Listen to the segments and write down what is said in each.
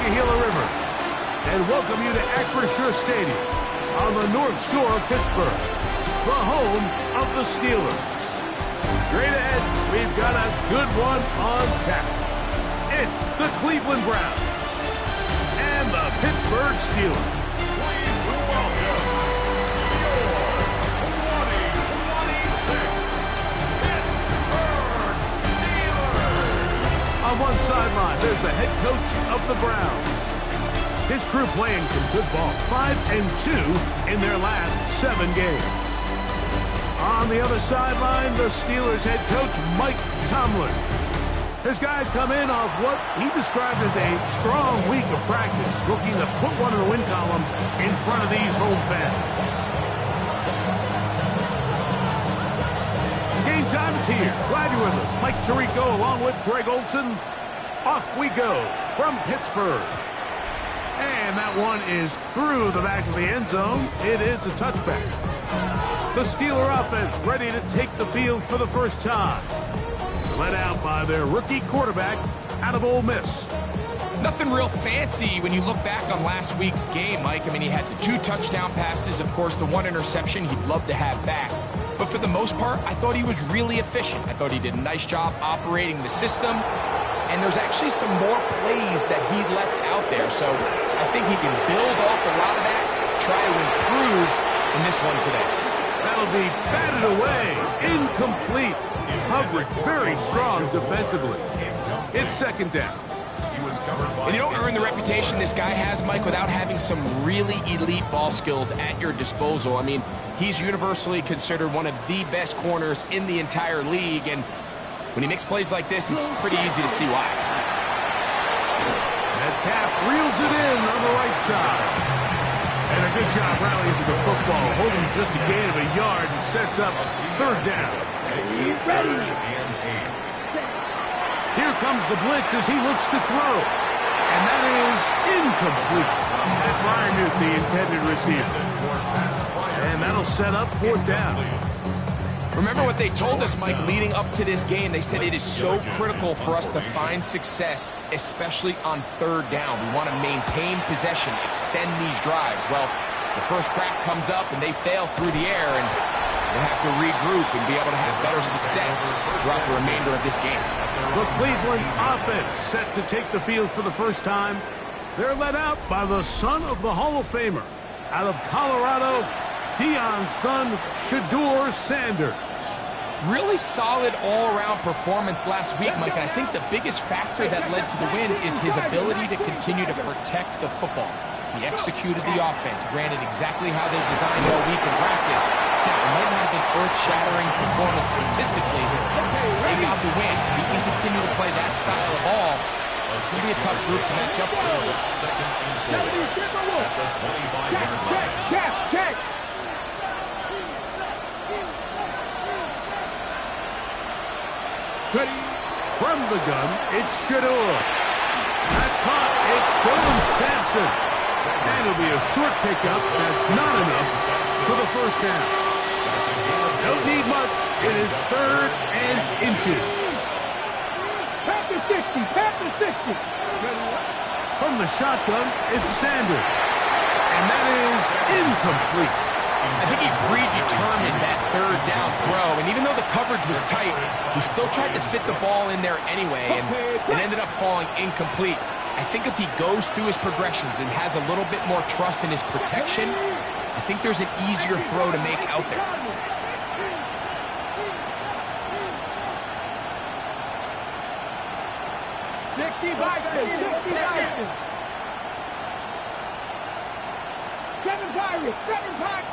Monongahela River and welcome you to Acrisure Stadium on the North Shore of Pittsburgh, the home of the Steelers. Straight ahead, we've got a good one on tap. It's the Cleveland Browns and the Pittsburgh Steelers. Please welcome your 2026 Pittsburgh Steelers. On one sideline, there's the head coach of the Browns. His crew playing some good ball, 5-2 in their last 7 games. On the other sideline, the Steelers head coach, Mike Tomlin. His guys come in off what he described as a strong week of practice, looking to put one in the win column in front of these home fans. Game time is here. Glad you're with us. Mike Tirico along with Greg Olson. Off we go from Pittsburgh. And that one is through the back of the end zone. It is a touchback. The Steeler offense ready to take the field for the first time. Led out by their rookie quarterback out of Ole Miss. Nothing real fancy when you look back on last week's game, Mike. I mean, he had the 2 touchdown passes, of course, the 1 interception he'd love to have back. But for the most part, I thought he was really efficient. I thought he did a nice job operating the system. And there's actually some more plays that he left out there. So I think he can build off a lot of that, try to improve in this one today. That'll be batted away. Incomplete. Coverage very strong defensively. It's second down. And you don't earn the reputation this guy has, Mike, without having some really elite ball skills at your disposal. I mean, he's universally considered one of the best corners in the entire league. And when he makes plays like this, it's pretty easy to see why. Metcalf reels it in on the right side. And a good job rallying to the football, holding just a gain of a yard and sets up third down. Ready. Here comes the blitz as he looks to throw. And that is incomplete. And Freiermuth, the intended receiver. And that'll set up fourth down. Remember what they told us, Mike, leading up to this game. They said it is so critical for us to find success, especially on third down. We want to maintain possession, extend these drives. Well, the first crack comes up and they fail through the air, and we'll have to regroup and be able to have better success throughout the remainder of this game. The Cleveland offense set to take the field for the first time. They're led out by the son of the Hall of Famer out of Colorado, Deion's son, Shedeur Sanders. Really solid all-around performance last week, Mike. And I think the biggest factor that led to the win is his ability to continue to protect the football. He executed the offense, granted exactly how they designed all week in practice. Now, it might not have been earth-shattering performance statistically. They got the win. He can continue to play that style of ball. It's going to be a tough group to match up with. Second and 4 at the 25-yard line. Check. Ready. From the gun, it's Shedeur. That's caught. It's Dylan Sampson. And it'll be a short pickup. That's not enough for the first down. Don't need much. It is third and inches. Pass the 60. From the shotgun, it's Sanders. And that is incomplete. I think he predetermined that third down throw, and even though the coverage was tight, he still tried to fit the ball in there anyway, and it ended up falling incomplete. I think if he goes through his progressions and has a little bit more trust in his protection, I think there's an easier throw to make out there.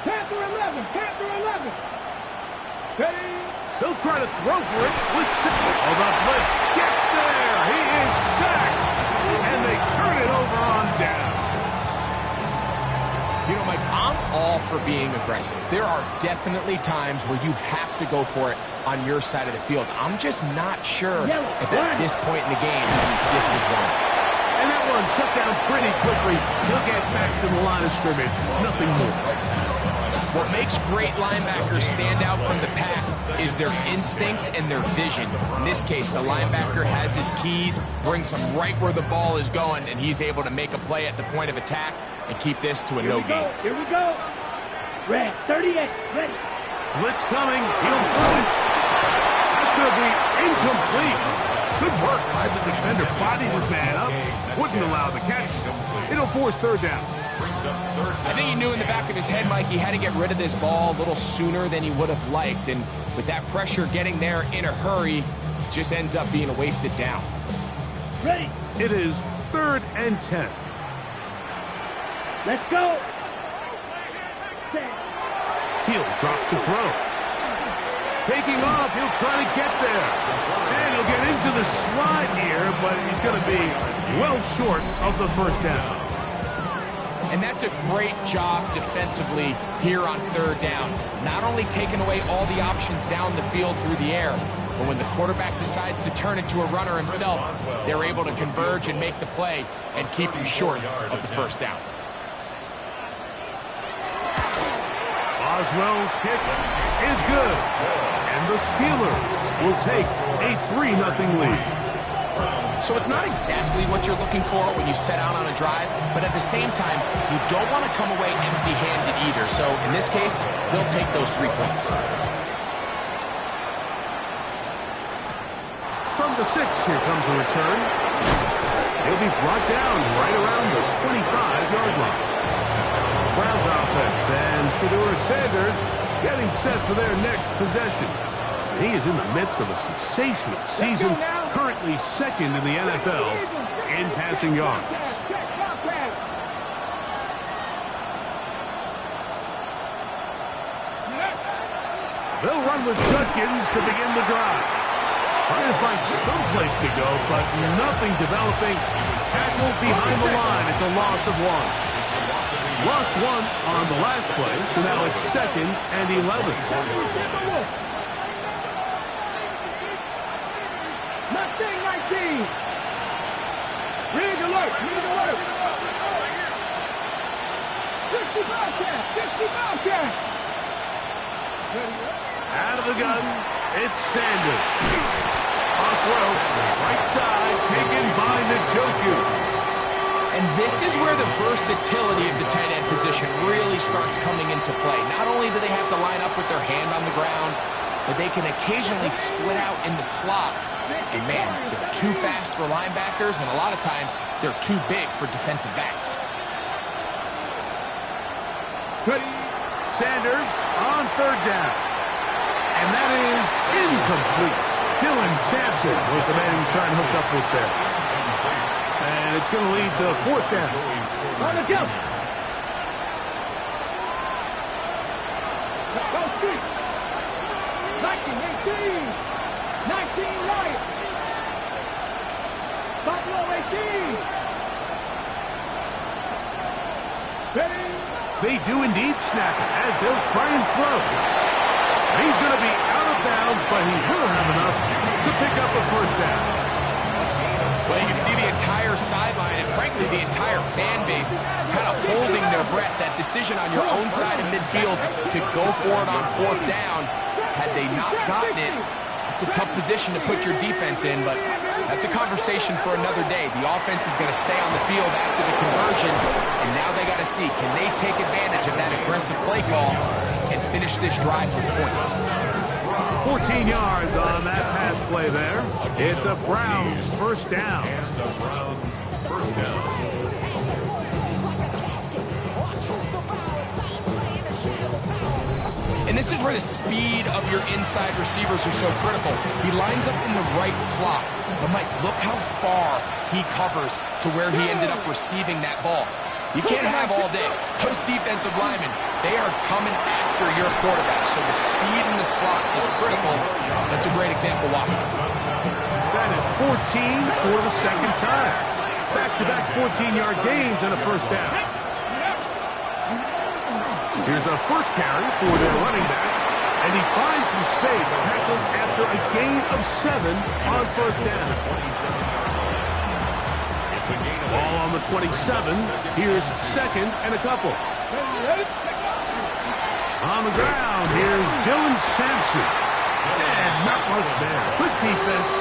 Panther 11. Steady. They'll try to throw for it with six. Oh, the blitz gets there. He is sacked. And they turn it over on downs. You know, Mike, I'm all for being aggressive. There are definitely times where you have to go for it on your side of the field. I'm just not sure if at this point in the game this was wrong. And that one shut down pretty quickly. He'll get back to the line of scrimmage. Nothing more. What makes great linebackers stand out from the pack is their instincts and their vision. In this case, the linebacker has his keys, brings him right where the ball is going, and he's able to make a play at the point of attack and keep this to a no gain. Here we go. Red, 38, ready. Blitz coming. He'll throw it. That's going to be incomplete. Good work by the defender. Bodied his man up. Wouldn't allow the catch. It'll force third down. I think he knew in the back of his head, Mike, he had to get rid of this ball a little sooner than he would have liked. And with that pressure getting there in a hurry, just ends up being a wasted down. Ready. It is 3rd and 10. Let's go. He'll drop the throw. Taking off, he'll try to get there. And he'll get into the slide here, but he's going to be well short of the first down. And that's a great job defensively here on 3rd down. Not only taking away all the options down the field through the air, but when the quarterback decides to turn into a runner himself, they're able to converge and make the play and keep you short of the first down. Oswell's kick is good. And the Steelers will take a 3-0 lead. So it's not exactly what you're looking for when you set out on a drive, but at the same time, you don't want to come away empty-handed either. So in this case, they'll take those 3 points. From the 6, here comes a return. He'll be brought down right around the 25-yard line. Browns offense and Shedeur Sanders getting set for their next possession. He is in the midst of a sensational season, currently 2nd in the NFL in passing yards. They'll run with Judkins to begin the drive. Trying to find some place to go, but nothing developing. Tackled behind the line. It's a loss of 1. Lost 1 on the last play, so now it's 2nd and 11. Mustang 19. Rig alert. 60 Bobcat. 60 Bobcat. Out of the gun, it's Sanders. Off rope, right side, taken by Njoku. And this is where the versatility of the tight end position really starts coming into play. Not only do they have to line up with their hand on the ground, but they can occasionally split out in the slot. And man, they're too fast for linebackers, and a lot of times they're too big for defensive backs. Sanders on 3rd down. And that is incomplete. Dylan Sampson was the man he was trying to hook up with there. And it's going to lead to 4th down. On the jump. Let's go, Street. 19, 19 right. Buffalo 18. Ready. They do indeed snap it as they'll try and throw. He's going to be out of bounds, but he will have enough to pick up a 1st down. Well, you can see the entire sideline and, frankly, the entire fan base kind of holding their breath. That decision on your own side of midfield to go for it on 4th down, had they not gotten it, it's a tough position to put your defense in, but that's a conversation for another day. The offense is going to stay on the field after the conversion, and now they got to see, can they take advantage of that aggressive play call and finish this drive with points? 14 yards on that pass play there. It's a Browns 1st down. And this is where the speed of your inside receivers are so critical. He lines up in the right slot. But Mike, look how far he covers to where he ended up receiving that ball. You can't have all day. Those defensive linemen, they are coming after your quarterback. So the speed in the slot is critical. That's a great example why. That is 14 for the 2nd time. Back-to-back 14-yard gains and a 1st down. Here's a 1st carry for their running back. And he finds some space, tackled after a gain of 7 on 1st down. Ball on the 27. Here's 2nd and a couple. On the ground, here's Dylan Sampson. And not much there. Good defense.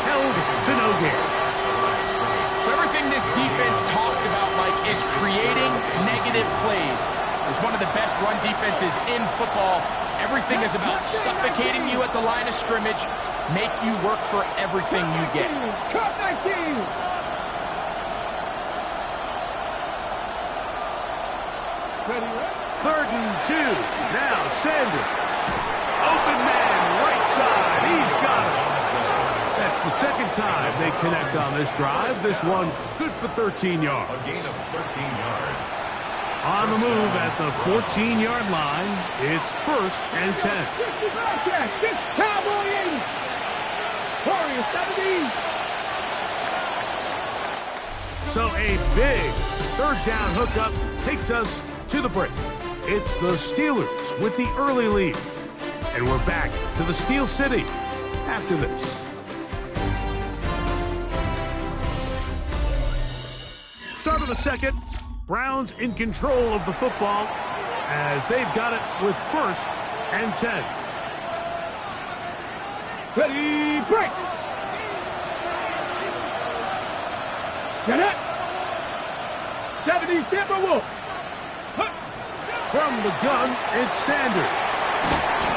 Held to no gain. So everything this defense talks about, Mike, is creating negative plays. It's one of the best run defenses in football. Everything is about suffocating you at the line of scrimmage, make you work for everything you get. Cut 19. Ready, right? 3rd and 2. Now Sanders. Open man, right side. He's got it. That's the second time they connect on this drive. This one good for 13 yards. A gain of 13 yards. On the move at the 14-yard line, it's 1st and 10. Six Cowboy 80. Warriors 17. So a big 3rd down hookup takes us to the break. It's the Steelers with the early lead. And we're back to the Steel City after this. Start of the second. Browns in control of the football as they've got it with 1st and 10. Ready, break. Get it. 70 Timberwolves. From the gun, it's Sanders.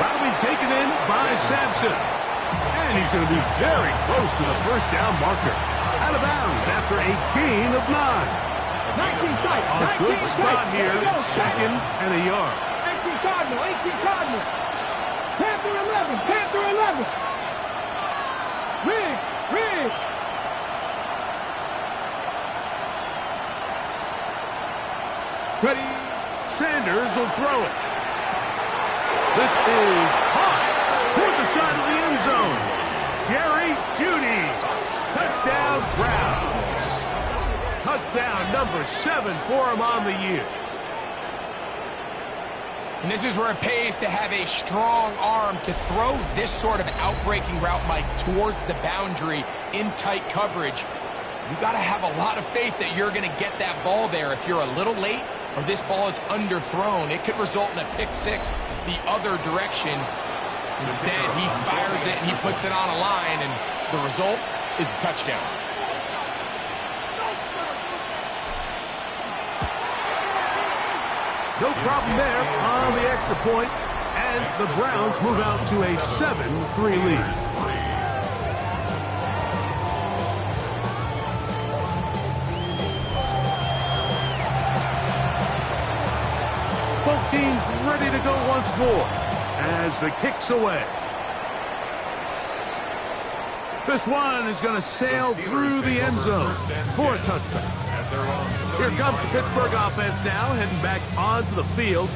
That'll be taken in by Sampson. And he's going to be very close to the 1st down marker. Out of bounds after a gain of 9. 19 sight. A good spot here. 2nd and a yard. 18 Cardinal. 18 Cardinal. Panther 11. Panther 11. Rig. Ready. Sanders will throw it. This is high toward the side of the end zone. Jerry Jeudy. Touchdown Browns. Touchdown number 7 for him on the year. And this is where it pays to have a strong arm to throw this sort of outbreaking route, Mike, towards the boundary in tight coverage. You got to have a lot of faith that you're going to get that ball there. If you're a little late or this ball is underthrown, it could result in a pick 6 the other direction. Instead, he fires it and he puts it on a line, and the result is a touchdown. No problem there on the extra point, and the Browns move out to a 7-3 lead. Both teams ready to go once more as the kick's away. This one is going to sail through the end zone for a touchback. Here comes the Pittsburgh offense now, heading back onto the field.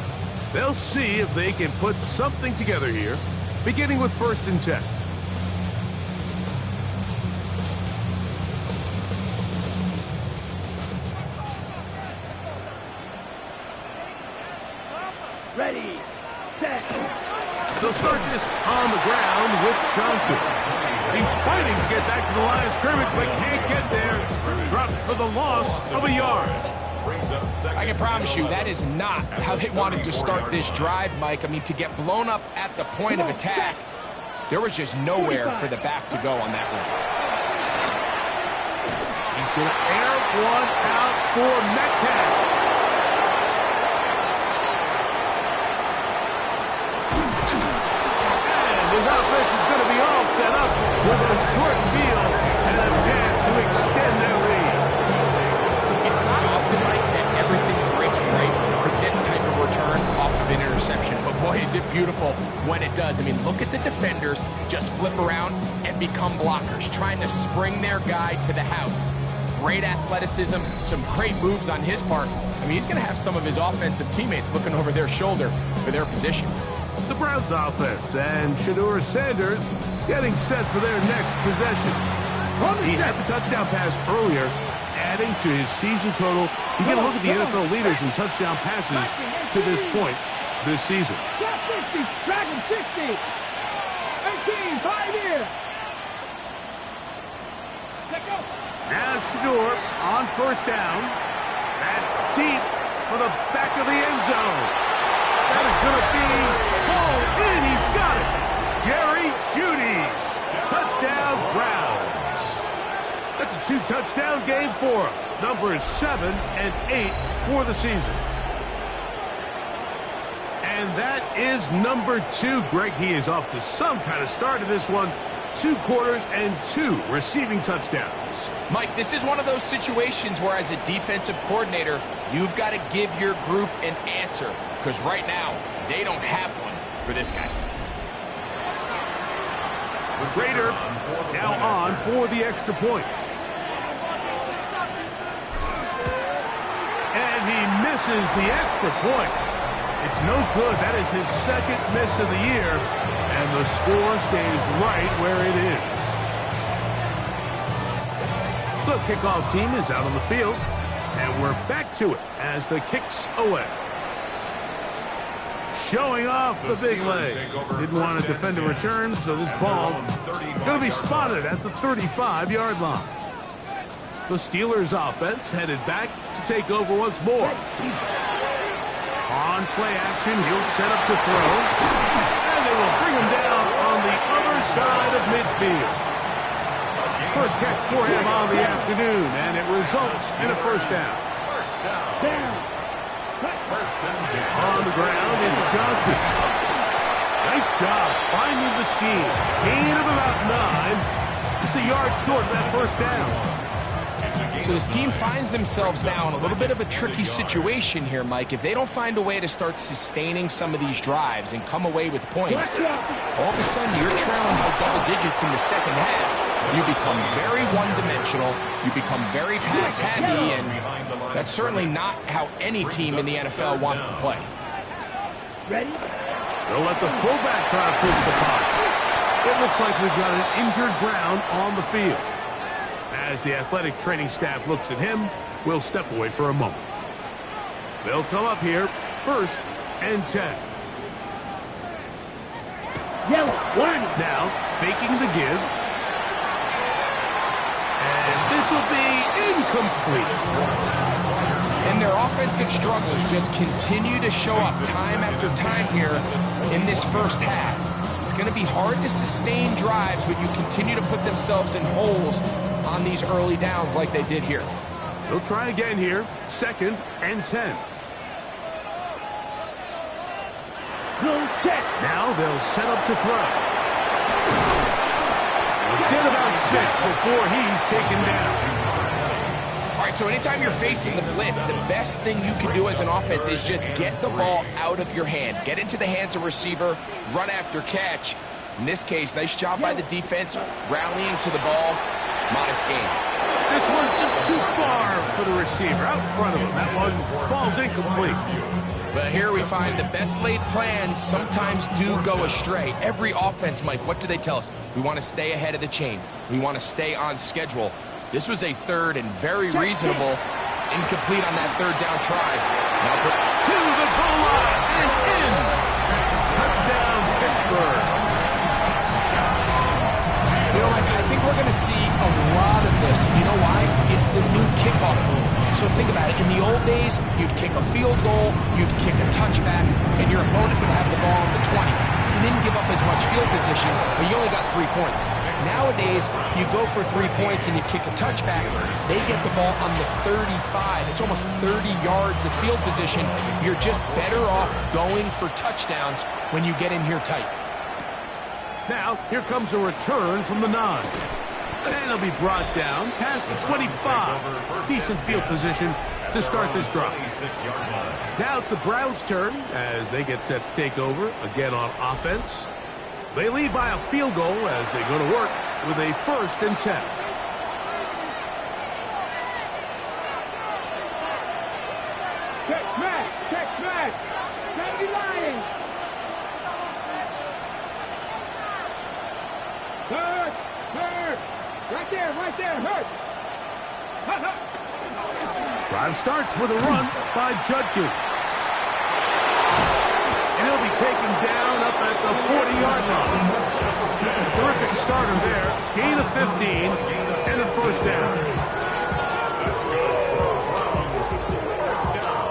They'll see if they can put something together here, beginning with 1st and 10. Ready. Set. They'll start this on the ground with Johnson. He's fighting to get back to the line of scrimmage, but can't get there. Dropped for the loss of a yard. I can promise you that is not how they wanted to start this drive, Mike. I mean, to get blown up at the point of attack, there was just nowhere for the back to go on that one. He's going to air one out for Metcalf. His offense is going to be all set up with a short field and a chance to extend their lead. It's not often like that everything breaks right for this type of return off of an interception, but boy, is it beautiful when it does. I mean, look at the defenders just flip around and become blockers, trying to spring their guy to the house. Great athleticism, some great moves on his part. I mean, he's going to have some of his offensive teammates looking over their shoulder for their position. The Browns offense and Shedeur Sanders getting set for their next possession. He had the touchdown pass earlier, adding to his season total. You get a look at the NFL leaders in touchdown passes to this point this season. 60, Dragon 60. 18, 5 here. Now Shedeur on 1st down. That's deep for the back of the end zone. That is going to be hauled in. He's got it. Jerry Jeudy's touchdown Browns. That's a 2-touchdown game for him. Numbers 7 and 8 for the season. And that is number 2. Greg, he is off to some kind of start in this one. 2 quarters and 2 receiving touchdowns. Mike, this is one of those situations where as a defensive coordinator, you've got to give your group an answer. Because right now, they don't have one for this guy. Rader now on for the extra point. And he misses the extra point. It's no good. That is his second miss of the year. And the score stays right where it is. The kickoff team is out on the field. And we're back to it as the kick's away. Showing off the big leg. Didn't want to defend a return, so this ball going to be spotted at the 35-yard line. The Steelers offense headed back to take over once more. On play action, he'll set up to throw. And they will bring him down on the other side of midfield. First catch for him on the afternoon, and it results in a first down. On the ground, it's Johnson. Nice job finding the seam. Gain of about 9. Just a yard short of that first down. So this team finds themselves now in a little bit of a tricky situation here, Mike. If they don't find a way to start sustaining some of these drives and come away with points, all of a sudden you're trailing by double digits in the second half. You become very one-dimensional, you become very pass-heavy, and that's certainly not how any team in the NFL wants to play. Ready? They'll let the fullback try to push the pocket. It looks like we've got an injured Brown on the field. As the athletic training staff looks at him, we'll step away for a moment. They'll come up here, 1st and 10. Yellow, warning. Now, faking the give. And this will be incomplete. And their offensive struggles just continue to show up time after time here in this first half. It's going to be hard to sustain drives when you continue to put themselves in holes on these early downs like they did here. They'll try again here, 2nd and 10. Now they'll set up to throw. Get about 6 before he's taken down. All right, so anytime you're facing the blitz, the best thing you can do as an offense is just get the ball out of your hand. Get into the hands of receiver, run after catch. In this case, nice job by the defense, rallying to the ball. Modest gain. This one just too far for the receiver, out in front of him. That one falls incomplete. But here we find the best laid plans sometimes do go astray. Every offense, Mike, what do they tell us? We want to stay ahead of the chains. We want to stay on schedule. This was a 3rd and very reasonable. Incomplete on that 3rd down try. Now to the goal line and in. Touchdown, Pittsburgh. You know, I think we're going to see a lot of this. And you know why? It's the new kickoff rule. So think about it. In the old days, you'd kick a field goal, you'd kick a touchback, and your opponent would have the ball on the 20. You didn't give up as much field position, but you only got 3 points. Nowadays, you go for 3 points and you kick a touchback. They get the ball on the 35. It's almost 30 yards of field position. You're just better off going for touchdowns when you get in here tight. Now, here comes a return from the 9. And he'll be brought down past the 25. Decent field position to start this drive. Now it's the Browns' turn as they get set to take over again on offense. They lead by a field goal as they go to work with a 1st and 10. Check smash, check smash. Sandy Lions. Hurt. Right there, hurt. Drive starts with a run by Judkins. And he'll be taken down up at the 40-yard line. Terrific starter there. Gain of 15 and a 1st down.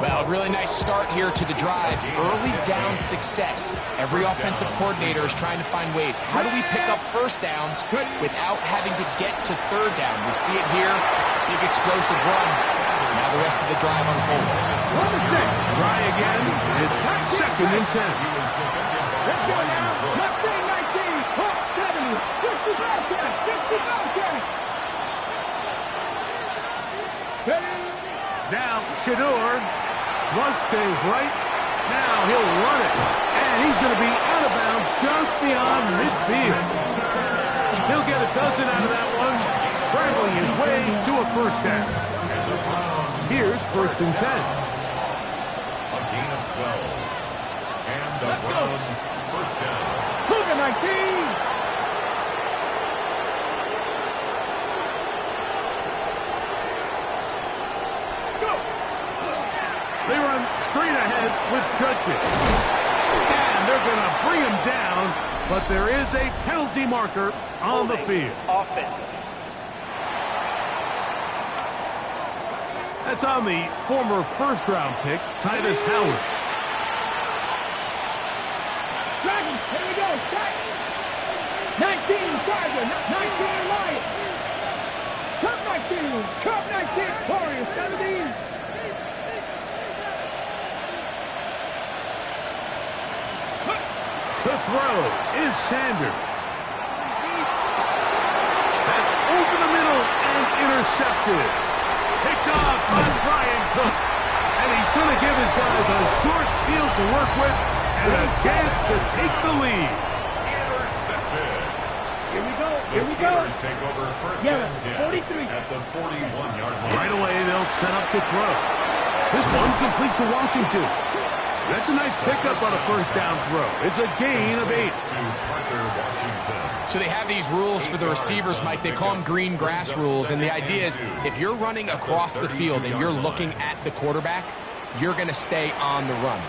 Well, A really nice start here to the drive. Early down success. Every offensive coordinator is trying to find ways. How do we pick up first downs without having to get to third down? We see it here. Big explosive run. Now the rest of the drive unfolds. Try again. It's 2nd and 10. Let's go now. Left wing 19. Hawk 70. 60 Bobcat. 60 Bobcat. Now Shador. Thrust to his right. Now he'll run it. And he's going to be out of bounds just beyond midfield. He'll get a dozen out of that one. Scrambling his way to a first down. Here's 1st and 10. A gain of 12. And the Browns first down. Cougar 19. They run straight ahead with Judkins. And they're going to bring him down, but there is a penalty marker on the field. Offense. That's on the former first-round pick, Titus Howard. Dragons, here we go. Set. 19 Tiger, 19 Lion. Cup 19, Cup 19, Warriors 17. To throw is Sanders. That's over the middle and intercepted. Picked off by Brian Cook. And he's going to give his guys a short field to work with and a chance to take the lead. Intercepted. Here we go. The Steelers take over first and 10 43. at the 41-yard line. Right away, they'll set up to throw. This one complete to Washington. That's a nice pickup on a first down throw. It's a gain of 8. So they have these rules for the receivers, Mike. They call them green grass rules. And the idea is if you're running across the field and you're looking at the quarterback, you're going to stay on the run.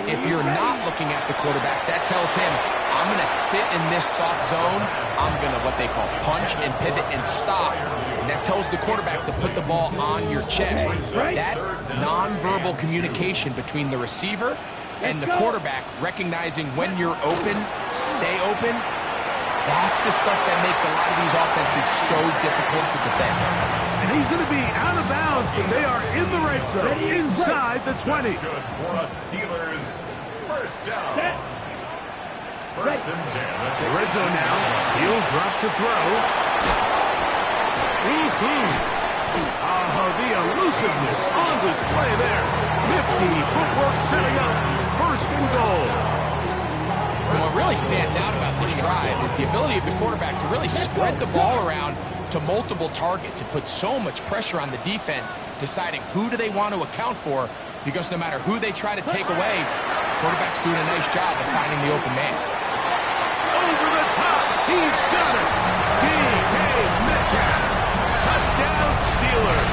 If you're not looking at the quarterback, that tells him, I'm going to sit in this soft zone. I'm going to what they call punch and pivot and stop. And that tells the quarterback to put the ball on your chest. That nonverbal communication between the receiver and the quarterback, recognizing when you're open, stay open, that's the stuff that makes a lot of these offenses so difficult to defend. And he's going to be out of bounds, but they are in the red zone, inside the 20. Good for the Steelers. First down. First and 10. The red zone now. He'll drop to throw. The elusiveness on display there. Nifty footwork setting up first and goal. And what really stands out about this drive is the ability of the quarterback to really spread the ball around to multiple targets. It puts so much pressure on the defense, deciding who do they want to account for, because no matter who they try to take away, the quarterback's doing a nice job of finding the open man. Over the top. He's got it. D.K. Metcalf. Touchdown Steelers.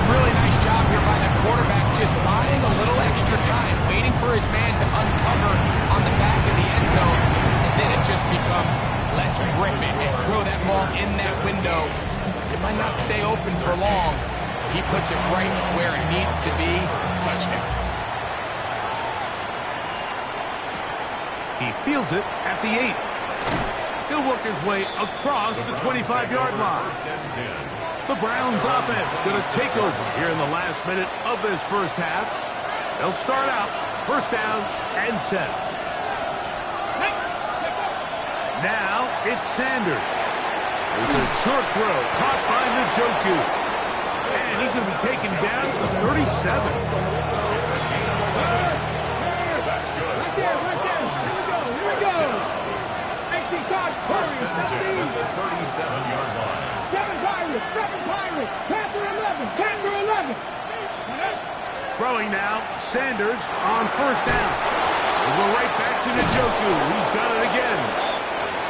Really nice job here by the quarterback, just buying a little extra time, waiting for his man to uncover on the back of the end zone, and then it just becomes, let's rip it and throw that ball in that window. It might not stay open for long. He puts it right where it needs to be. Touchdown. He fields it at the 8. He'll work his way across the 25-yard line. First and 10. The Browns offense going to take over here in the last minute of this first half. They'll start out first down and 10. Now it's Sanders. There's a short throw caught by Leauge. And he's going to be taken down to the 37. That's good. Right there. Here we go. 18 card. First and 10 at the 37-yard line. 7 Pirates. Panther 11. Throwing now, Sanders on first down. We'll go right back to Leauge. He's got it again.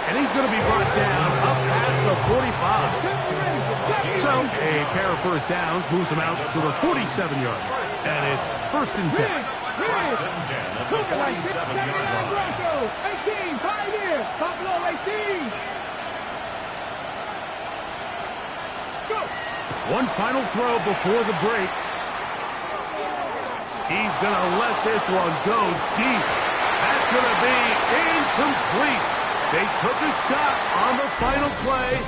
And he's going to be brought down up past the 45. So a pair of first downs moves him out to the 47-yard. And it's first and 10. First and 10 at the 47-yard line. Broncos. 18. Pioneers. Buffalo 18. One final throw before the break. He's going to let this one go deep. That's going to be incomplete. They took a shot on the final play.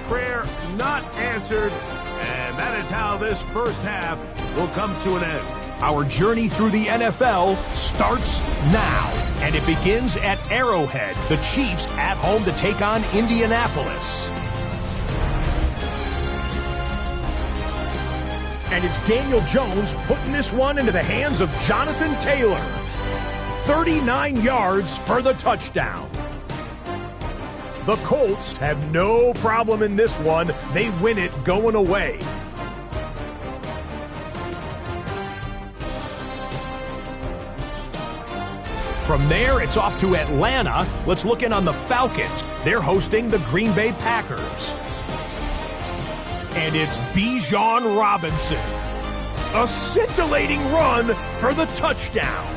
Prayer not answered. And that is how this first half will come to an end. Our journey through the NFL starts now. And it begins at Arrowhead. The Chiefs at home to take on Indianapolis. And it's Daniel Jones putting this one into the hands of Jonathan Taylor. 39 yards for the touchdown. The Colts have no problem in this one. They win it going away. From there, it's off to Atlanta. Let's look in on the Falcons. They're hosting the Green Bay Packers. And it's Bijan Robinson. A scintillating run for the touchdown.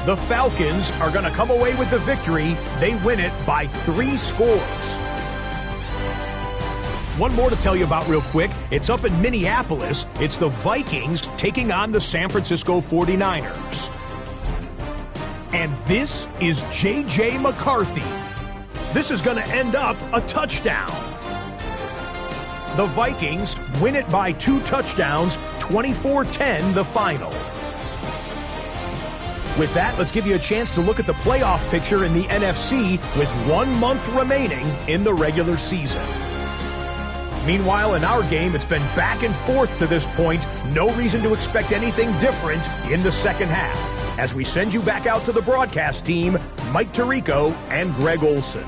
The Falcons are going to come away with the victory. They win it by 3 scores. One more to tell you about real quick. It's up in Minneapolis. It's the Vikings taking on the San Francisco 49ers. And this is J.J. McCarthy. This is going to end up a touchdown. The Vikings win it by 2 touchdowns, 24-10 the final. With that, let's give you a chance to look at the playoff picture in the NFC with 1 month remaining in the regular season. Meanwhile, in our game, it's been back and forth to this point. No reason to expect anything different in the second half. As we send you back out to the broadcast team, Mike Tirico and Greg Olson.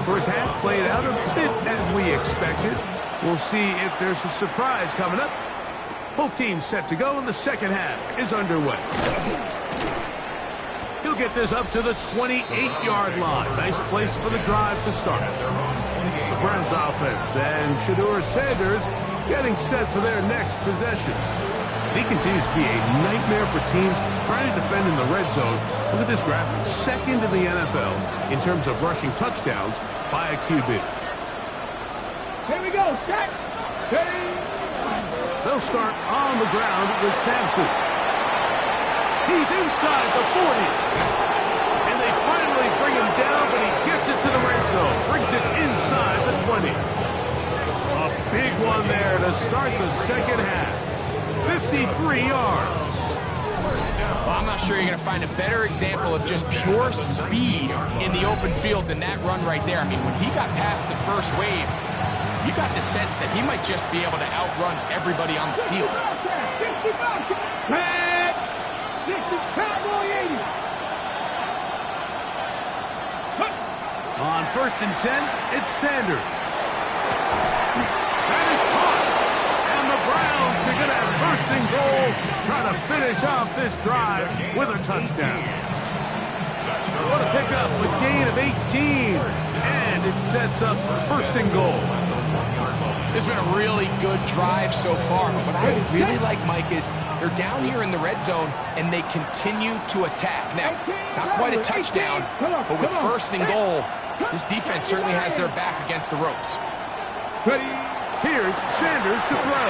First half played out a bit as we expected. We'll see if there's a surprise coming up. Both teams set to go, and the second half is underway. He'll get this up to the 28-yard line. Nice place for the drive to start. The Browns offense and Shedeur Sanders getting set for their next possession. He continues to be a nightmare for teams trying to defend in the red zone. Look at this graphic. Second in the NFL in terms of rushing touchdowns by a QB. Here we go. Set. They'll start on the ground with Sampson. He's inside the 40. And they finally bring him down, but he gets it to the red zone. Brings it inside the 20. A big one there to start the second half. 53 yards. Well, I'm not sure you're going to find a better example of just pure speed in the open field than that run right there. I mean, when he got past the first wave, you got the sense that he might just be able to outrun everybody on the field. On 1st and 10, it's Sanders. That is caught. And the Browns are going to have 1st and goal, trying to finish off this drive with a touchdown. What a pickup, a gain of 18. And it sets up 1st and goal. This has been a really good drive so far. But what I really like, Mike, is they're down here in the red zone, and they continue to attack. Now, not quite a touchdown, but with 1st and goal, this defense certainly has their back against the ropes. Here's Sanders to throw.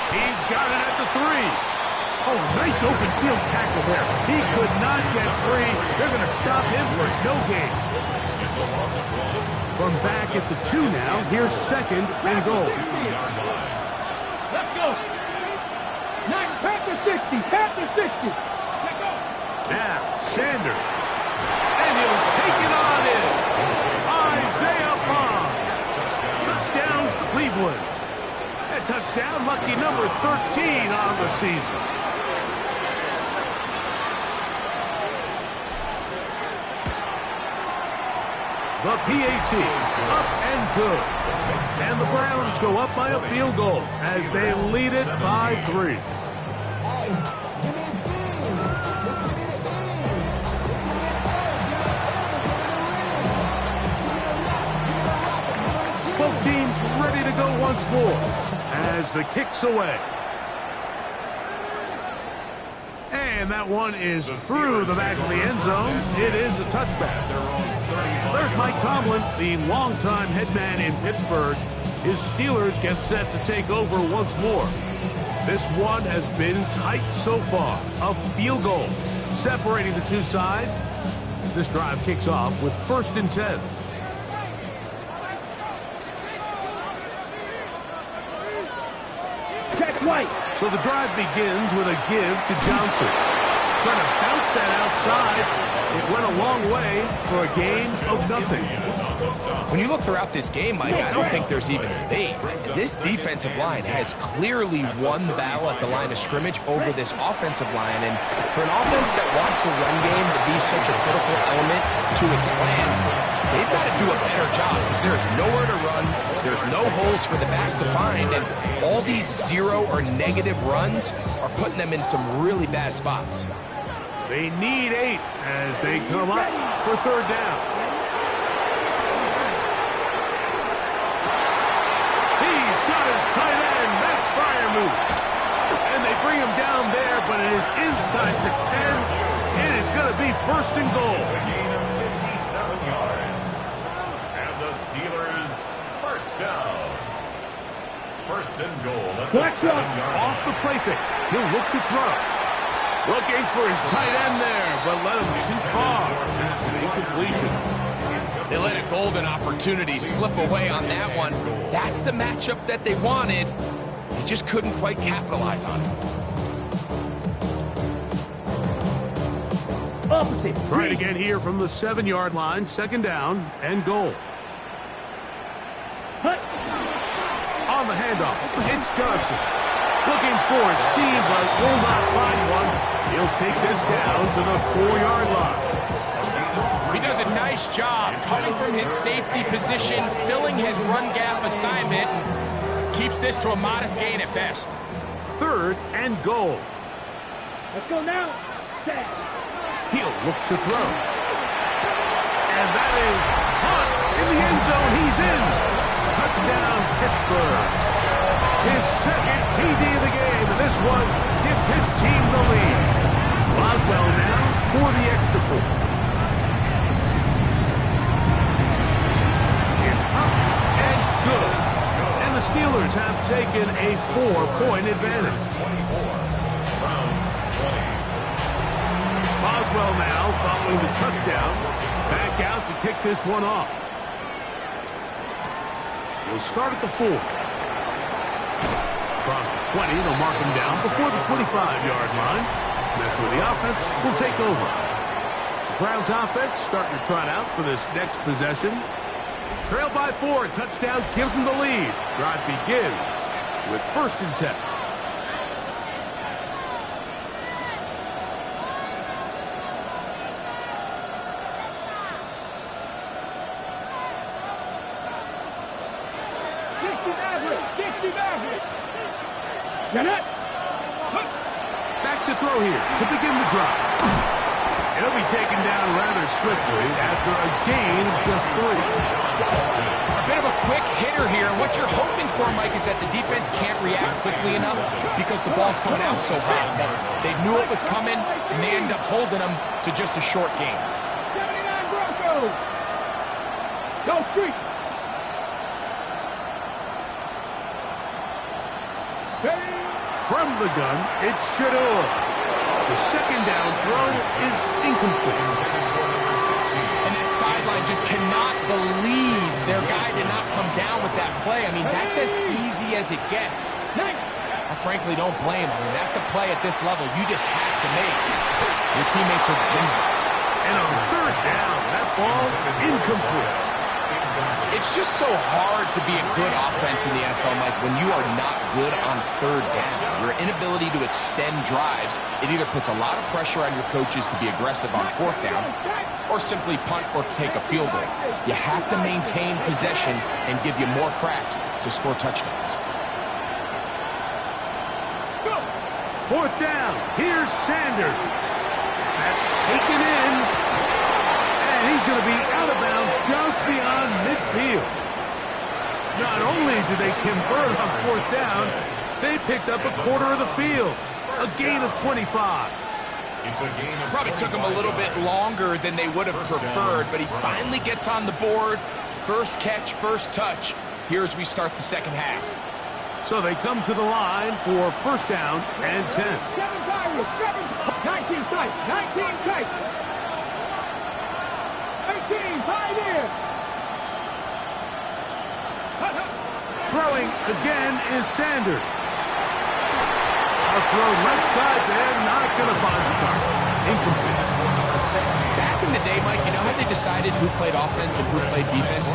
He's got it at the 3. Oh, nice open field tackle there. He could not get free. They're going to stop him for no gain. From back at the 2 now, here's 2nd and goal. Let's go. Panther 60. Panther 60. Now, Sanders. And he'll take it on in. Isaiah Bond. Touchdown, Cleveland. That touchdown, lucky number 13 on the season. The PAT, up and good. And the Browns go up by a field goal as they lead it by 3. once more as the kick's away. And that one is through the back of the end zone. It is a touchback. There's Mike Tomlin, the longtime head man in Pittsburgh. His Steelers get set to take over once more. This one has been tight so far. A field goal separating the two sides as this drive kicks off with 1st and 10. So the drive begins with a give to Johnson. Trying to bounce that outside. It went a long way for a gain of nothing. When you look throughout this game, Mike, I don't think there's even a debate. This defensive line has clearly won the battle at the line of scrimmage over this offensive line. And for an offense that wants the run game to be such a critical element to its plan, they've got to do a better job because there's nowhere to run. There's no holes for the back to find. And all these 0 or negative runs are putting them in some really bad spots. They need 8 as they come up for 3rd down. He's got his tight end. That's Freiermuth. And they bring him down there, but it is inside the 10. It is going to be 1st and goal. A gain of 57 yards. And the Steelers, 1st down. 1st and goal at the 7-yard line. Off the play fake. He'll look to throw. Looking for his tight end there, but let him too far. That's an incompletion. They let a golden opportunity slip away on that one. That's the matchup that they wanted. They just couldn't quite capitalize on it. Try it again here from the 7-yard line. 2nd down and goal. On the handoff, it's Johnson. Looking for a seam, but will not find one. He'll take this down to the 4-yard line. He does a nice job coming from his safety position, filling his run gap assignment, and keeps this to a modest gain at best. 3rd and goal. Let's go now. He'll look to throw. And that is hot in the end zone. He's in. Touchdown, Pittsburgh. His 2nd TD of the game, and this one gives his team the lead. Boswell now for the extra point. It's up and good. And the Steelers have taken a 4-point advantage. 24. Browns 20. Boswell now following the touchdown. Back out to kick this one off. We'll start at the 4. Across the 20, they'll mark him down before the 25-yard line. And that's where the offense will take over. The Browns offense starting to trot out for this next possession. Trailed by 4, a touchdown gives them the lead. Drive begins with 1st and 10. Back to throw here to begin the drive. It'll be taken down rather swiftly after a gain of just 3. A bit of a quick hitter here. What you're hoping for, Mike, is that the defense can't react quickly enough because the ball's coming out so hot. They knew it was coming, and they end up holding them to just a short gain. 79 Broncos. Go street. From the gun, it's Shador. The 2nd down throw is incomplete. And that sideline just cannot believe their guy did not come down with that play. I mean, that's as easy as it gets. I frankly don't blame him. I mean, that's a play at this level you just have to make. Your teammates are in there. And on 3rd down, that ball incomplete. It's just so hard to be a good offense in the NFL, Mike, when you are not good on 3rd down. Your inability to extend drives, it either puts a lot of pressure on your coaches to be aggressive on 4th down or simply punt or take a field goal. You have to maintain possession and give you more cracks to score touchdowns. 4th down. Here's Sanders. That's taken in. And he's going to be out of bounds just beyond midfield. Not only did they convert on fourth down, they picked up a quarter of the field. A gain of 25. Probably took him a little bit longer than they would have preferred, but he finally gets on the board. First catch, first touch. Here as we start the second half. So they come to the line for first down and 10. 7 targets, 19 tight, 19 tight. 18, 5 here. Throwing again is Sanders. A throw left side there, not going to find the target. Incomplete. Back in the day, Mike, you know how they decided who played offense and who played defense?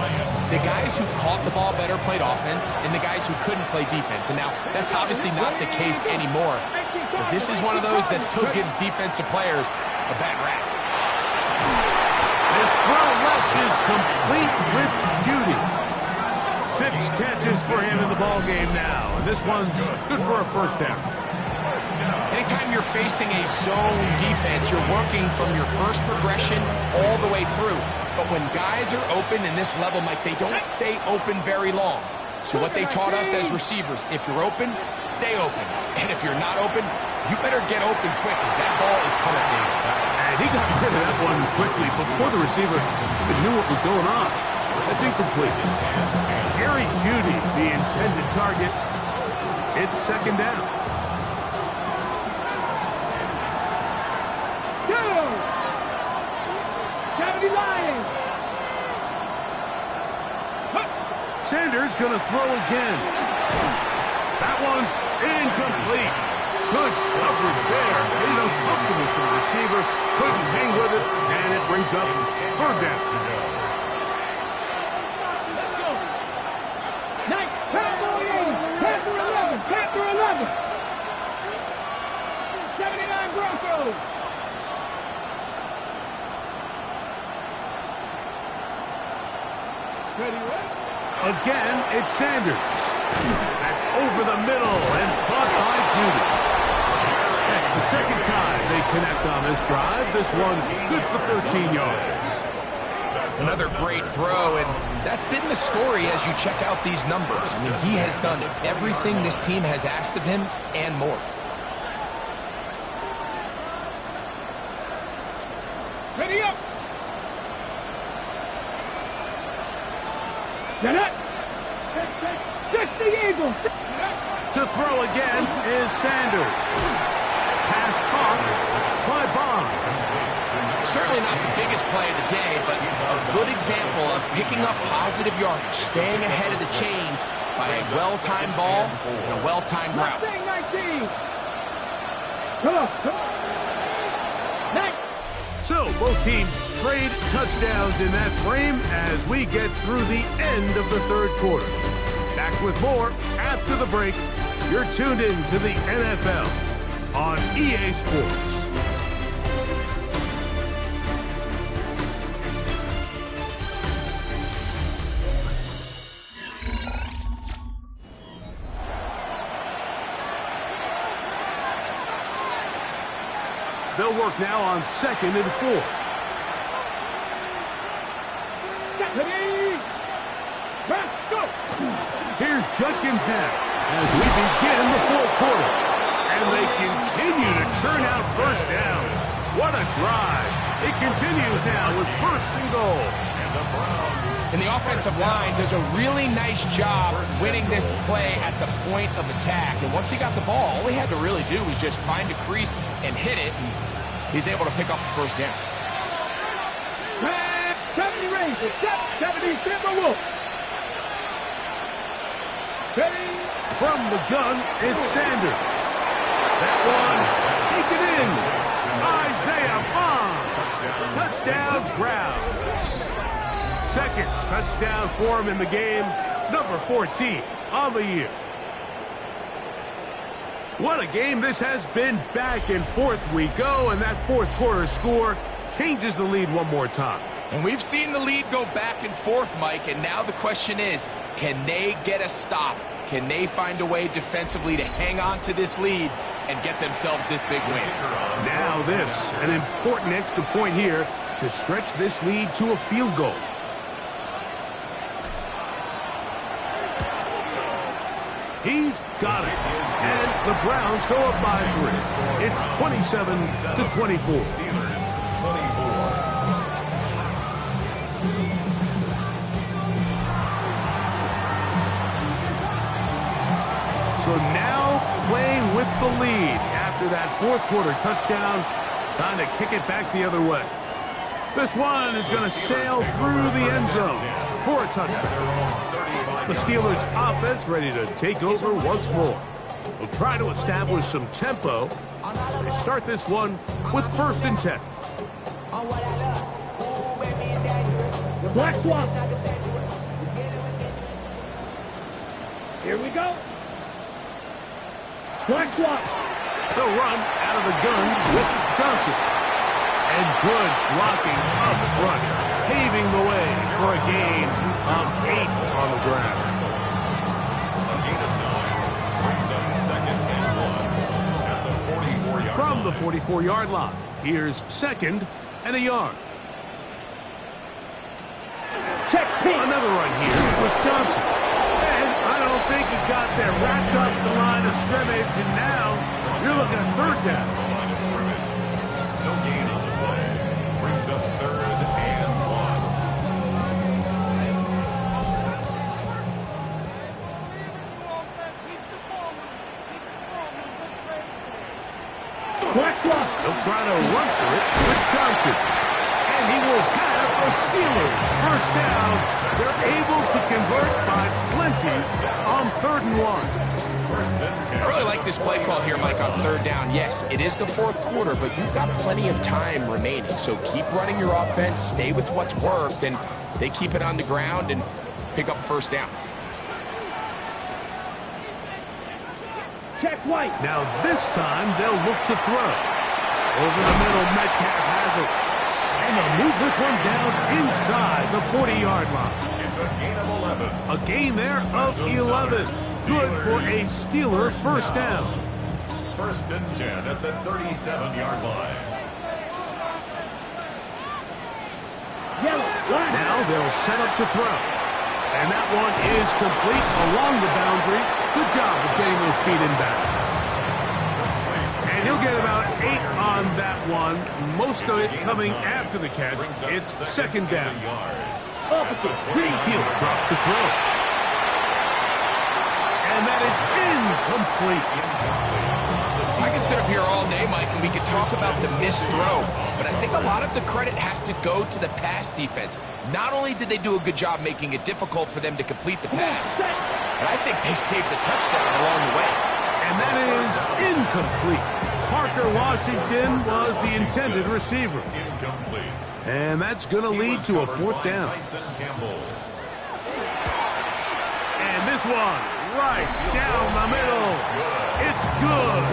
The guys who caught the ball better played offense, and the guys who couldn't play defense. And now, that's obviously not the case anymore. But this is one of those that still gives defensive players a bad rap. This throw left is complete with Judy. 6 catches for him in the ball game now. And this one's good for a first down. Anytime you're facing a zone defense, you're working from your first progression all the way through. But when guys are open in this level, Mike, they don't stay open very long. So what they taught us as receivers, if you're open, stay open. And if you're not open, you better get open quick as that ball is coming. And he got rid of that one quickly before the receiver even knew what was going on. That's incomplete. Jerry Jeudy, the intended target. It's second down. 70 Lions. Sanders going to throw again. That one's incomplete. Good coverage there. Made it uncomfortable for the receiver. Couldn't hang with it, and it brings up third down. Let's go. Nice. Panther 11. Panther 11. 79 Broncos. Again, it's Sanders. That's over the middle and caught by Judy. That's the second time they connect on this drive. This one's good for 13 yards. Another great throw, and that's been the story as you check out these numbers. I mean, he has done everything this team has asked of him and more. Ready up. Get it. Just the Eagle. To throw again is Sanders. Pass caught by Bond. Certainly not the biggest play of the day, but a good example of picking up positive yardage, staying ahead of the chains by a well-timed ball and a well-timed route. 19. Come on. Next. So both teams trade touchdowns in that frame as we get through the end of the third quarter. Back with more after the break. You're tuned in to the NFL on EA Sports. They'll work now on 2nd and 4. Let's go. Here's Judkins now as we begin the fourth quarter. And they continue to churn out first down. What a drive. It continues now with 1st and goal. And the offensive line does a really nice job winning this play at the point of attack. And once he got the ball, all he had to really do was just find a crease and hit it. And he's able to pick up the first down. 70 Rangers, 70 Timberwolves. From the gun, it's Sanders. That one, taken in. Isaiah Bond. Touchdown, Browns. 2nd touchdown for him in the game. Number 14 on the year. What a game this has been. Back and forth we go, and that fourth quarter score changes the lead one more time. And we've seen the lead go back and forth, Mike, and now the question is, can they get a stop? Can they find a way defensively to hang on to this lead and get themselves this big win? Now this, an important extra point here to stretch this lead to a field goal. He's got it. And the Browns go up by 3. It's 27-24. Steelers 24. So now playing with the lead after that fourth quarter touchdown. Time to kick it back the other way. This one is going to sail through the end zone for a touchdown. The Steelers offense ready to take over once more. They'll try to establish some tempo as they start this one with 1st and 10. Black swap. Here we go. Black swap. They'll run out of the gun with Johnson. And good blocking up front, paving the way for a gain of 8 on the ground. A gain of 9 brings up 2nd and 1 at the 44-yard From line. the 44-yard line, here's 2nd and a yard. Check P. Another run here with Johnson. And I don't think he got there. Wrapped up the line of scrimmage, and now you're looking at 3rd down. Line of scrimmage. No gain on the play. Brings up 3rd and 1. Black swap. They'll try to run for it with Johnson. And he will have the Steelers 1st down. They're able to convert by plenty on 3rd and 1. I really like this play call here, Mike, on 3rd down. Yes, it is the 4th quarter, but you've got plenty of time remaining. So keep running your offense, stay with what's worked, and they keep it on the ground and pick up 1st down. Check White. Now this time they'll look to throw. Over the middle, Metcalf has it. And they'll move this one down inside the 40-yard line. It's a gain of 11. A gain there of 11. Good for a Steeler 1st down. 1st and 10 at the 37-yard line. Yellow. Line. Now they'll set up to throw. And that one is complete along the boundary. Good job of getting those feet in bounds. And he'll get about 8 on that one. Most of it coming after the catch. It's 2nd down. Opposite. Green. He'll drop to throw. And that is incomplete. I can sit up here all day, Mike, and we could talk about the missed throw, but I think a lot of the credit has to go to the pass defense. Not only did they do a good job making it difficult for them to complete the pass, but I think they saved the touchdown along the way. And that is incomplete. Parker Washington was the intended receiver. Incomplete. And that's going to lead to a 4th down. Tyson Campbell. And this one right down the middle. It's good.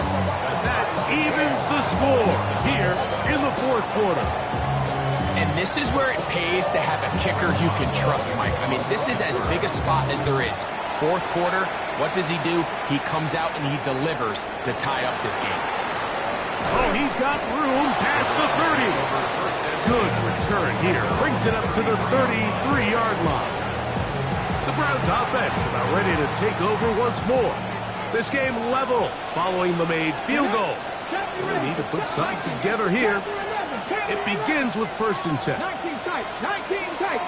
That evens the score here in the 4th quarter. And this is where it pays to have a kicker you can trust, Mike. I mean, this is as big a spot as there is. 4th quarter, what does he do? He comes out and he delivers to tie up this game. Oh, he's got room past the 30. Good return here. Brings it up to the 33-yard line. The Browns offense about ready to take over once more. This game level following the made field goal. They need to put something together here. It begins with 1st and 10. 19 tight. 19 tight.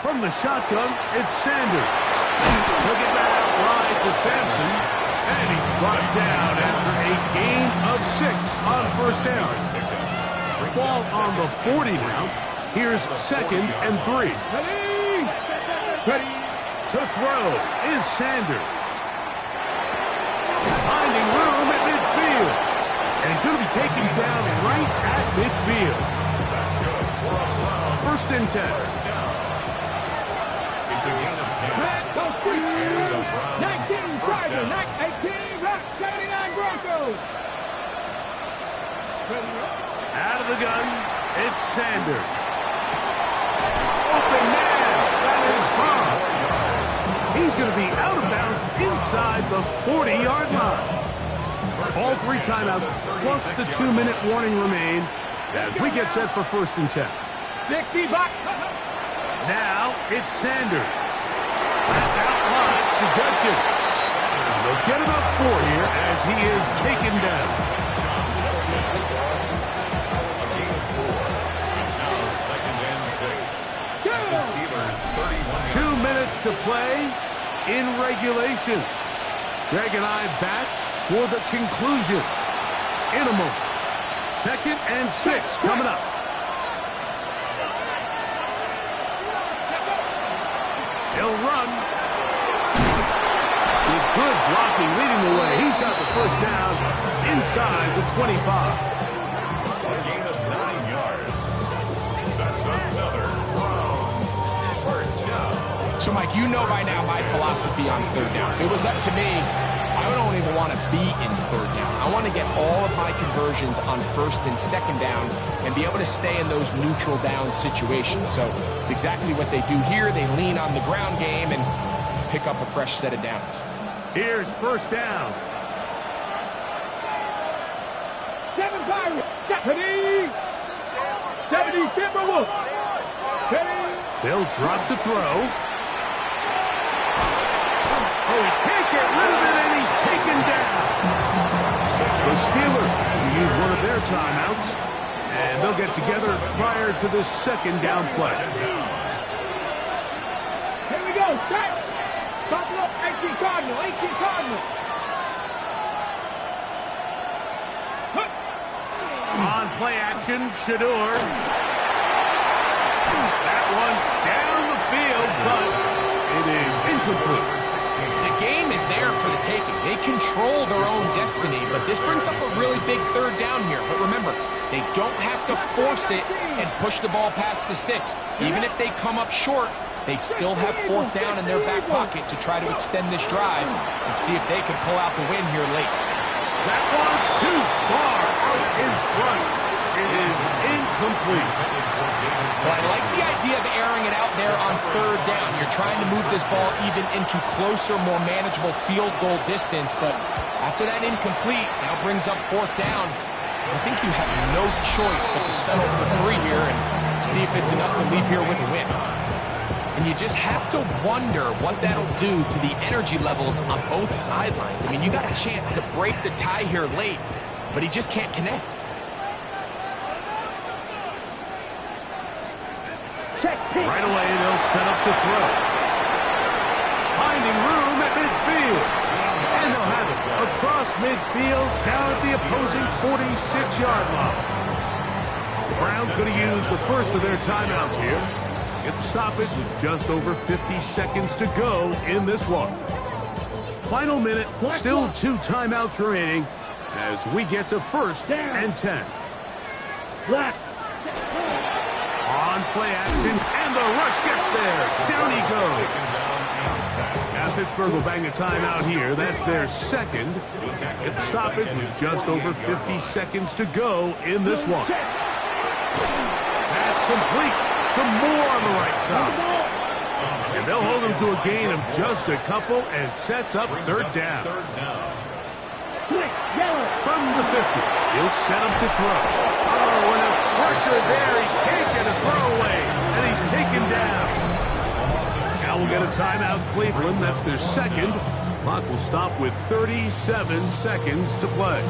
From the shotgun, it's Sanders. He'll get that out wide to Sampson. And he's brought down after a gain of 6 on 1st down. Ball on the 40 now. Here's 2nd and 3. Ready. To throw is Sanders. Finding room at midfield. And he's going to be taken down right at midfield. That's good. For a Brown. 1st and 10. It's a gain of 10. Go And the Browns 19 first Tiger. down. 18 Rock. 79 Broncos. Out of the gun, it's Sanders. Open man. That is Bob. He's going to be out of bounds inside the 40-yard line. All 3 timeouts plus the 2-minute warning remain as we get set for 1st and 10. 60 back. Now it's Sanders. That's outlined to Judkins. They'll get him up 4 here as he is taken down. A gain of 4. It's now 2nd and 6. At the Steelers' 31. 2 minutes to play in regulation. Greg and I back for the conclusion in a moment. 2nd and 6 coming up. He'll run. With good blocking leading the way. He's got the first down inside the 25. A gain of 9 yards. That's another Browns first down. So, Mike, you know by now my philosophy on 3rd down. If it was up to me, I don't even want to be in 3rd down. I want to get all of my conversions on 1st and 2nd down and be able to stay in those neutral down situations. So it's exactly what they do here. They lean on the ground game and pick up a fresh set of downs. Here's 1st down. 7 Pirates. 70 Timberwolves. They'll drop to throw. Oh, he can't get rid of it, and he's taken down. The Steelers will use one of their timeouts, and they'll get together prior to this 2nd down play. Here we go. Set. Buffalo, 18 Cardinal. 18 Cardinal. On play action, Shador. That one down the field, but it is incomplete. The game is there for the taking. They control their own destiny, but this brings up a really big 3rd down here. But remember, they don't have to force it and push the ball past the sticks. Even if they come up short, they still have 4th down in their back pocket to try to extend this drive and see if they can pull out the win here late. That one too far out in front. It is incomplete. Well, I like the idea of airing it out there on 3rd down. You're trying to move this ball even into closer, more manageable field goal distance, but after that incomplete, now brings up 4th down. I think you have no choice but to settle for 3 here and see if it's enough to leave here with a win. And you just have to wonder what that'll do to the energy levels on both sidelines. I mean, you got a chance to break the tie here late, but he just can't connect. Right away, they'll set up to throw. Finding room at midfield. And they'll have it across midfield down at the opposing 46-yard line. The Browns going to use the first of their timeouts here. Get the stoppage with just over 50 seconds to go in this one. Final minute, still 2 timeouts remaining as we get to 1st and 10. On play action, and the rush gets there. Down he goes. Now Pittsburgh will bang a timeout here. That's their 2nd. Get the stoppage with just over 50 seconds to go in this one. That's complete. Some more on the right side. And they'll hold him to a gain of just a couple and sets up 3rd down. From the 50, he'll set him to throw. Oh, and a pressure there. He can't get a throwaway, and he's taken down. Now we'll get a timeout, Cleveland. That's their 2nd. Clock will stop with 37 seconds to play.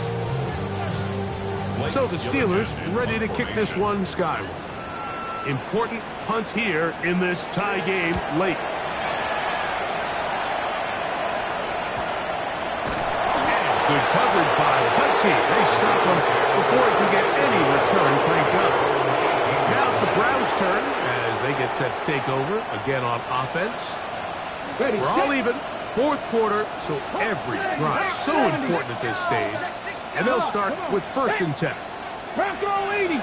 So the Steelers ready to kick this one skyward. Important punt here in this tie game late. And good coverage by the team. They stop him before he can get any return cranked up. Now it's the Browns' turn as they get set to take over again on offense. We're all even. 4th quarter, so every drive so important at this stage. And they'll start with 1st and 10. Bronco 80.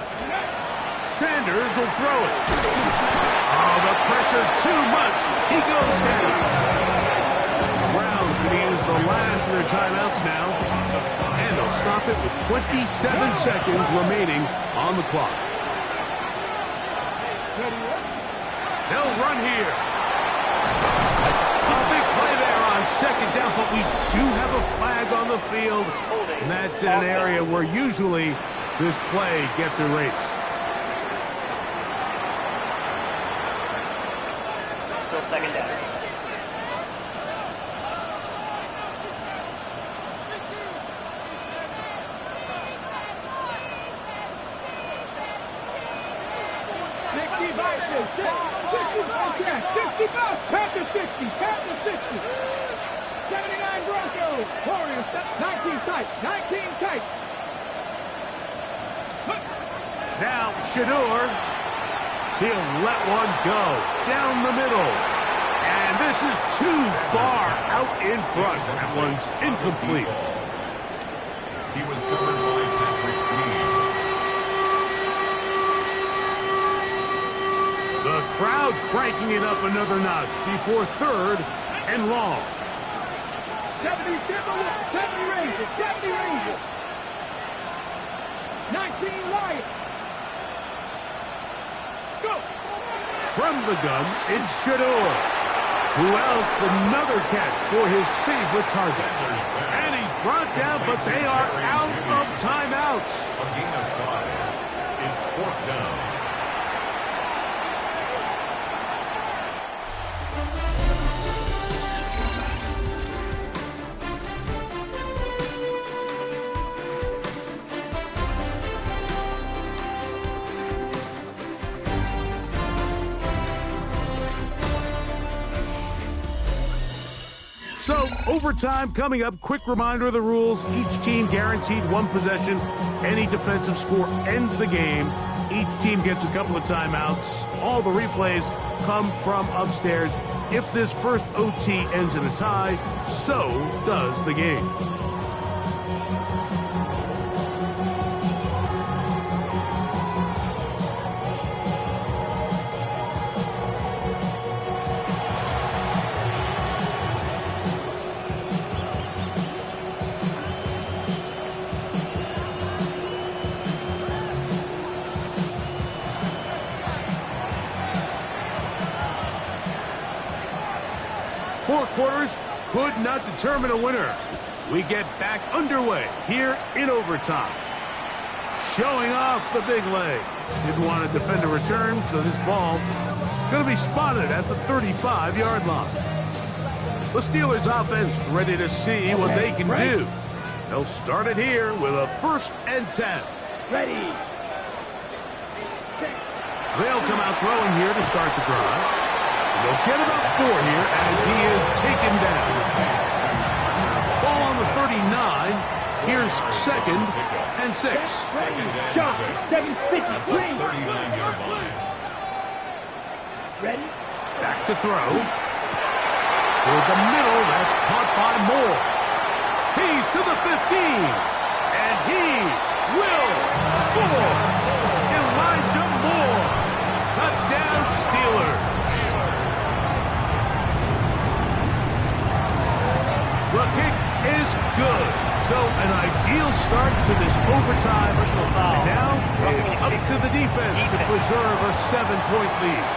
Sanders will throw it. Oh, the pressure too much. He goes down. The Browns going to use the last of their timeouts now. And they'll stop it with 27 seconds remaining on the clock. They'll run here. A big play there on 2nd down, but we do have a flag on the field. And that's in an area where usually this play gets erased. second down. Panther 60, Panther 60. 79 Broncos. Warriors, 19 tight, 19 tight. Now, Shador. He'll let one go down the middle. And this is too far out in front. That one's incomplete. He was covered by Patrick Lee. The crowd cranking it up another notch before third and long. 70 Rangers, 70 Rangers. 19 Lions. Let's go. From the gun, it's Shador, who else another catch for his favorite target. And he's brought down, but they are out of timeouts. A gain of 5. It's 4th down. So, overtime coming up. Quick reminder of the rules. Each team guaranteed one possession. Any defensive score ends the game. Each team gets a couple of timeouts. All the replays come from upstairs. If this first OT ends in a tie, so does the game. Four quarters could not determine a winner. We get back underway here in overtime. Showing off the big leg. Didn't want to defend a return, so this ball going to be spotted at the 35-yard line. The Steelers offense ready to see what they can do. They'll start it here with a 1st and 10. Ready. They'll come out throwing here to start the drive. They'll get about 4 here as he is taken down. Ball on the 39. Here's 2nd and 6. Shot. 750. 39-yard line. Ready. Back to throw. Toward the middle. That's caught by Moore. He's to the 15. And he will score. Elijah Moore. Touchdown Steelers. The kick is good. So an ideal start to this overtime. And now it's up to the defense to preserve a 7-point lead.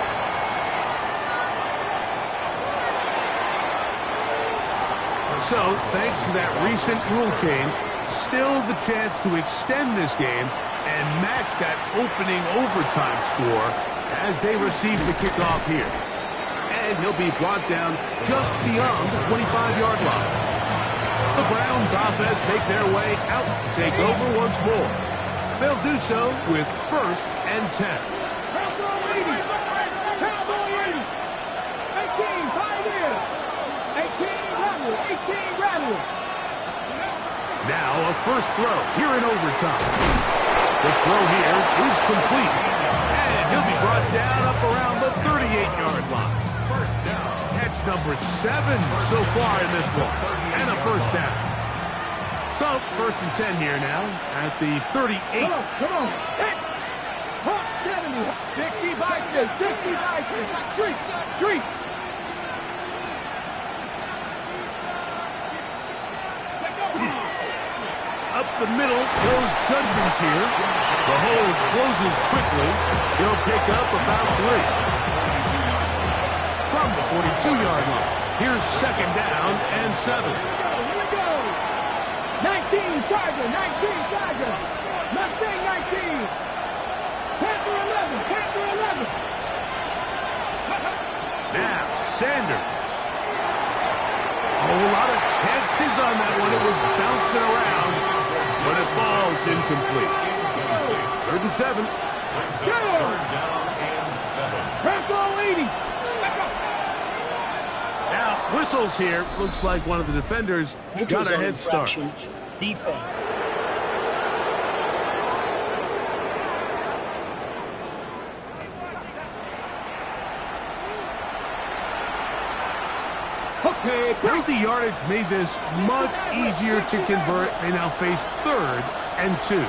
So, thanks to that recent rule change, still the chance to extend this game and match that opening overtime score as they receive the kickoff here. And he'll be brought down just beyond the 25-yard line. The Browns offense make their way out to take over once more. They'll do so with 1st and 10. Cowboy 80. Cowboy 80. 18, Pioneer. 18, Rebel. 18, Rebel. Now a first throw here in overtime. The throw here is complete. And he'll be brought down up around the 38-yard line. First down. Catch number 7 so far in this one. And a first down. So, 1st and 10 here now at the 38. Come on. 70. 60 Vikings. 60 Vikings. Street. Up the middle, those judgments here. The hold closes quickly. He'll pick up about 3. From the 42-yard line. Here's 2nd down and 7. Here we go. 19 Tiger. 19 Tiger. Mustang 19. Panther 11. Panther 11. Now, Sanders. A whole lot of chances on that one. It was bouncing around, but it falls incomplete. 3rd and 7. Third down and 7. Press all 80. Now, whistles here. Looks like one of the defenders got a head start. Defense. Okay, Penalty yardage made this much easier to convert. They now face 3rd and 2.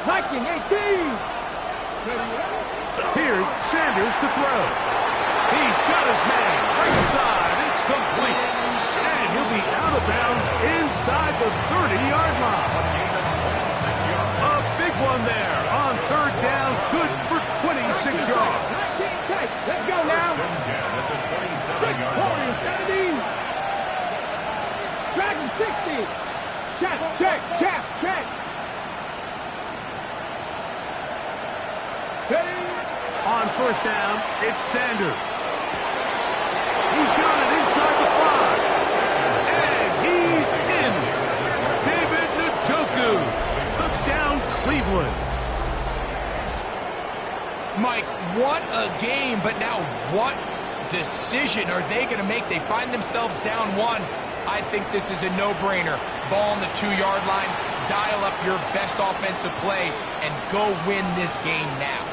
Viking 18. Here's Sanders to throw. He's got his man. Right side. It's complete. And he'll be out of bounds inside the 30-yard line. A big one there on 3rd down. Good for 26 yards. 19 tight. Let's go now. First and 10 at the 27-yard line. Warriors 70. Dragon 60. Check. Steady. On 1st down, it's Sanders. He's got it inside the 5. And he's in. David Njoku. Touchdown, Cleveland. Mike, what a game, but now what decision are they going to make? They find themselves down 1. I think this is a no-brainer. Ball on the 2-yard line, dial up your best offensive play, and go win this game now.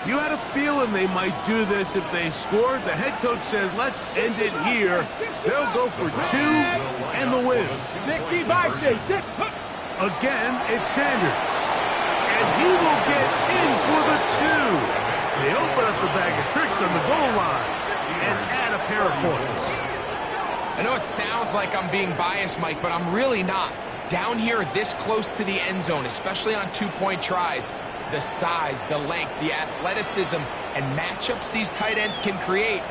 You had a feeling they might do this if they scored. The head coach says, let's end it here. They'll go for 2 and the win. 65. Again, it's Sanders. And he will get in for the 2. They open up the bag of tricks on the goal line and add a pair of points. I know it sounds like I'm being biased, Mike, but I'm really not. Down here this close to the end zone, especially on 2-point tries, the size, the length, the athleticism, and matchups these tight ends can create,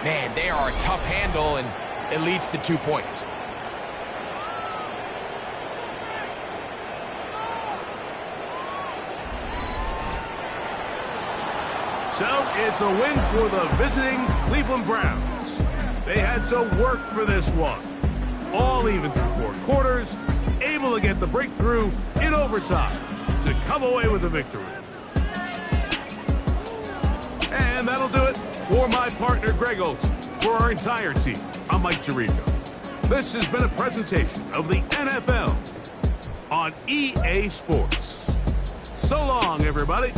man, they are a tough handle, and it leads to 2 points. So it's a win for the visiting Cleveland Browns. They had to work for this one. All even through 4 quarters, able to get the breakthrough in overtime to come away with a victory. And that'll do it for my partner, Greg Olson. For our entire team, I'm Mike Tirico. This has been a presentation of the NFL on EA Sports. So long, everybody.